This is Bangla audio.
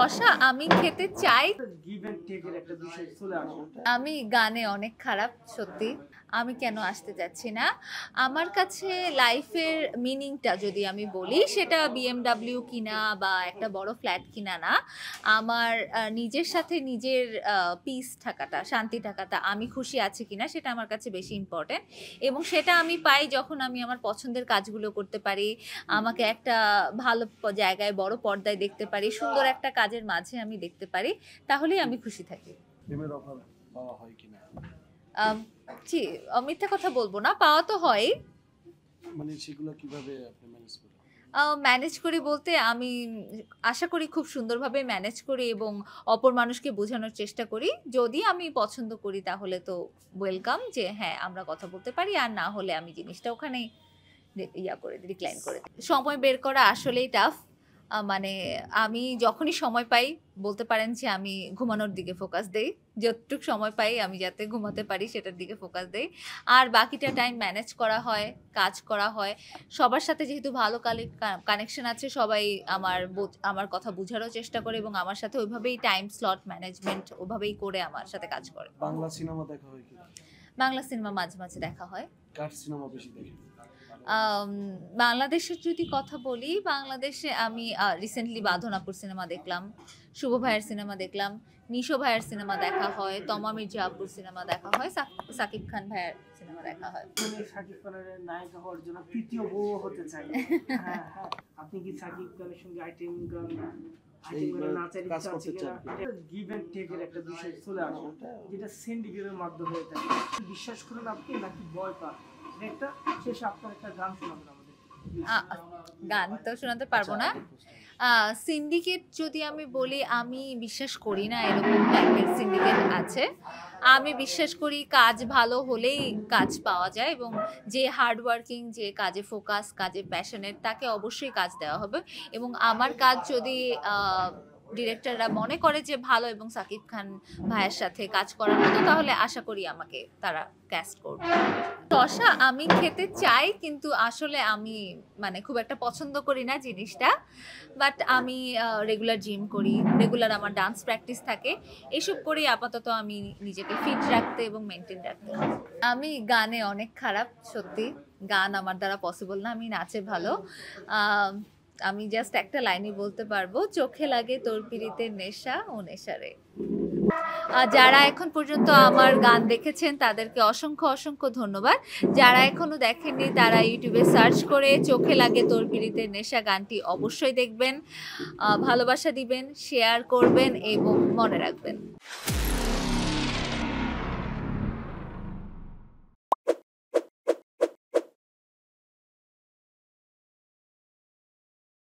শশা আমি খেতে চাই। গিভ এন্ড টেক এর একটা বিষয় চলে আসে। আমি গানে অনেক খারাপ সত্যি। আমি কেন আসতে যাচ্ছি না, আমার কাছে লাইফের মিনিংটা যদি আমি বলি সেটা বিএমডাব্লিউ কিনা বা একটা বড় ফ্ল্যাট কিনা না, আমার নিজের সাথে নিজের পিস থাকাটা, শান্তি থাকাটা, আমি খুশি আছি কিনা সেটা আমার কাছে বেশি ইম্পর্টেন্ট। এবং সেটা আমি পাই যখন আমি আমার পছন্দের কাজগুলো করতে পারি, আমাকে একটা ভালো জায়গায় বড় পর্দায় দেখতে পারি, সুন্দর একটা কাজের মাঝে আমি দেখতে পারি, তাহলেই আমি খুশি থাকি। প্রেমের অফার পাওয়া হয় কিনা? জি, মিথ্যা কথা বলবো না, পাওয়া তো হয়। মানে সেগুলো কিভাবে আপনি ম্যানেজ করেন? ম্যানেজ করি বলতে আমি আশা করি খুব সুন্দরভাবে ম্যানেজ করি এবং অপর মানুষকে বোঝানোর চেষ্টা করি। যদি আমি পছন্দ করি তাহলে তো ওয়েলকাম, যে হ্যাঁ আমরা কথা বলতে পারি, আর না হলে আমি জিনিসটা ওখানেই ডিক্লাইন করে দিই। সময় বের করা আসলেই টাফ। মানে আমি যখনই সময় পাই বলতে পারেন যে আমি ঘুমানোর দিকে ফোকাস দেই, যতটুকু সময় পাই আমি যাতে ঘুমাতে পারি সেটার দিকে ফোকাস দেই, আর বাকিটা টাইম ম্যানেজ করা হয়, কাজ করা হয়। সবার সাথে যেহেতু ভালো কানেকশন আছে, সবাই আমার কথা বোঝারও চেষ্টা করে এবং আমার সাথে ওইভাবেই টাইম স্লট ম্যানেজমেন্ট ওইভাবেই করে আমার সাথে কাজ করে। বাংলা সিনেমা দেখা হয় কি? বাংলা সিনেমা মাঝে মাঝে দেখা হয়। কার সিনেমা বেশি দেখেন? বাংলাদেশের যদি কথা বলি, বাংলাদেশে আমি রিসেন্টলি বাঁধনাপুর সিনেমা দেখলাম, শুভ ভাইয়ের সিনেমা দেখলাম, নিশো ভাইয়ের সিনেমা দেখা হয়, তমা মির্জা আপুর সিনেমা দেখা হয়, সাকিব খান ভাইয়ের সিনেমা দেখা হয়। সাকিব খানের নায়িকা হওয়ার জন্য তৃতীয় বউ হতে চাই। হ্যাঁ হ্যাঁ, আপনি কি সাকিব খানের সঙ্গে আইটেম গান নাচের ইচ্ছা আছে কিনা? গিভ এন্ড টেক এর একটা বিষয় চলে আসে, যেটা সিন্ডিকেটের মাধ্যমে হয়ে থাকে। বিশ্বাস করুন আপনি নাকি ভয় পান? একটা শেষে আপনার একটা গান শোনাবেন আমাদের। গান তো শোনাতে পারবো না। সিন্ডিকেট যদি আমি বলি, আমি বিশ্বাস করি না এরকম টাইপের সিন্ডিকেট আছে। আমি বিশ্বাস করি কাজ ভালো হলেই কাজ পাওয়া যায়, এবং যে হার্ডওয়ার্কিং, যে কাজে ফোকাস, কাজে প্যাশনেট, তাকে অবশ্যই কাজ দেওয়া হবে। এবং আমার কাজ যদি ডিরেক্টররা মনে করে যে ভালো এবং সাকিব খান ভাইয়ের সাথে কাজ করার মতো, তাহলে আশা করি আমাকে তারা ক্যাস্ট করবে। শশা আমি খেতে চাই, কিন্তু আসলে আমি মানে খুব একটা পছন্দ করি না জিনিসটা। বাট আমি রেগুলার জিম করি, রেগুলার আমার ডান্স প্র্যাকটিস থাকে, এসব করি আপাতত আমি নিজেকে ফিট রাখতে এবং মেনটেন রাখতে। আমি গানে অনেক খারাপ সত্যি, গান আমার দ্বারা পসিবল না। আমি নাচে ভালো। আমি জাস্ট একটা লাইনই বলতে পারবো, চোখে লাগে তোর পিরিতের নেশা ও নেশারে। যারা এখন পর্যন্ত আমার গান দেখেছেন তাদেরকে অসংখ্য অসংখ্য ধন্যবাদ। যারা এখনো দেখেননি তারা ইউটিউবে সার্চ করে চোখে লাগে তোর পিরিতের নেশা গানটি অবশ্যই দেখবেন, ভালোবাসা দিবেন, শেয়ার করবেন এবং মনে রাখবেন।